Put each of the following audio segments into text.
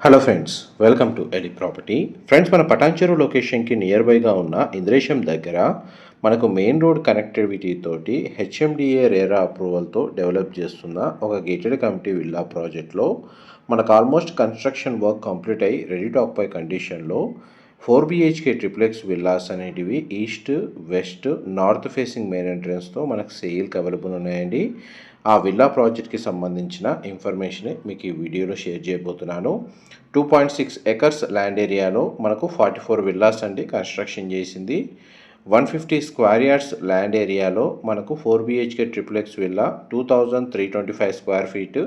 Hello friends, welcome to ఎలి property. Friends, మన పటాన్చెరు లొకేషన్కి నియర్ బైగా ఉన్న ఇంద్రేశం దగ్గర మనకు మెయిన్ రోడ్ కనెక్టివిటీ తోటి హెచ్ఎండిఏ రేరా అప్రూవల్తో డెవలప్ చేస్తున్న ఒక గేటెడ్ కమ్యూనిటీ విల్లా ప్రాజెక్ట్లో మనకు ఆల్మోస్ట్ కన్స్ట్రక్షన్ వర్క్ కంప్లీట్ అయ్యి రెడీ టు ఆక్యుపై కండిషన్లో 4 BHK ట్రిప్లెక్స్ విల్లాస్ అనేటివి east, west, north facing main ఎంట్రన్స్తో మనకు సేల్కి అవైలబుల్ ఉన్నాయండి. ఆ విల్లా ప్రాజెక్ట్కి సంబంధించిన ఇన్ఫర్మేషన్ మీకు ఈ వీడియోలో షేర్ చేయబోతున్నాను. 2.6 ఎకర్స్ ల్యాండ్ ఏరియాలో మనకు 44 విల్లాస్ అండి కన్స్ట్రక్షన్ చేసింది. 150 స్క్వేర్ యార్డ్స్ ల్యాండ్ ఏరియాలో మనకు 4 BHK triplex villa 2325 square feet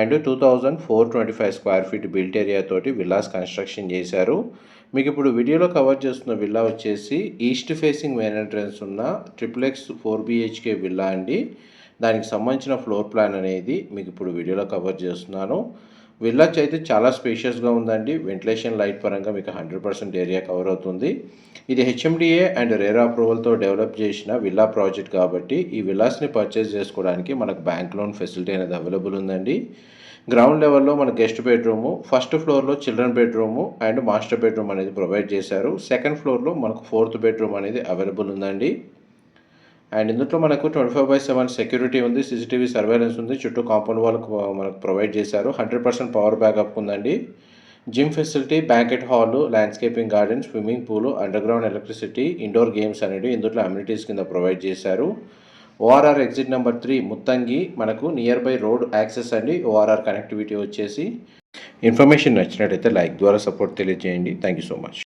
and 2425 square feet built area తోటి విల్లాస్ కన్స్ట్రక్షన్ చేశారు. మీకు ఇప్పుడు వీడియోలో కవర్ చేస్తున్న విల్లా వచ్చేసి ఈస్ట్ ఫేసింగ్ మెయిన్ ఎంట్రన్స్ ఉన్న ట్రిప్లెక్స్ 4 BHK విల్లా అండి. దానికి సంబంధించిన ఫ్లోర్ ప్లాన్ అనేది మీకు ఇప్పుడు వీడియోలో కవర్ చేస్తున్నాను. విల్లాచ్ అయితే చాలా స్పేషియస్గా ఉందండి. వెంటిలేషన్ లైట్ పరంగా మీకు 100% ఏరియా కవర్ అవుతుంది. ఇది హెచ్ఎండిఏ అండ్ రేరా అప్రూవల్తో డెవలప్ చేసిన విల్లా ప్రాజెక్ట్ కాబట్టి ఈ విల్లాస్ని పర్చేస్ చేసుకోవడానికి మనకు బ్యాంక్ లోన్ ఫెసిలిటీ అనేది అవైలబుల్ ఉందండి. గ్రౌండ్ లెవెల్లో మన గెస్ట్ బెడ్రూము, ఫస్ట్ ఫ్లోర్లో children bedroom and master bedroom అనేది ప్రొవైడ్ చేశారు. సెకండ్ ఫ్లోర్లో మనకు 4th బెడ్రూమ్ అనేది అవైలబుల్ ఉందండి. అండ్ ఇందులో మనకు 24/7 సెక్యూరిటీ ఉంది, సీసీటీవీ సర్వేలెన్స్ ఉంది, చుట్టూ కాంపౌండ్ వాళ్ళకు మనకు ప్రొవైడ్ చేశారు. 100% పవర్ బ్యాకప్ ఉందండి. Gym facility, banquet hall, landscaping garden, swimming pool, underground electricity, indoor games అనేవి ఇందులో అమ్యూనిటీస్ కింద ప్రొవైడ్ చేశారు. ఓఆర్ఆర్ ఎగ్జిట్ నెంబర్ 3 ముత్తంగి మనకు నియర్ బై రోడ్ యాక్సెస్ అండి. ఓఆర్ఆర్ కనెక్టివిటీ వచ్చేసి ఇన్ఫర్మేషన్ నచ్చినట్టయితే లైక్ ద్వారా సపోర్ట్ తెలియజేయండి. Thank you so much.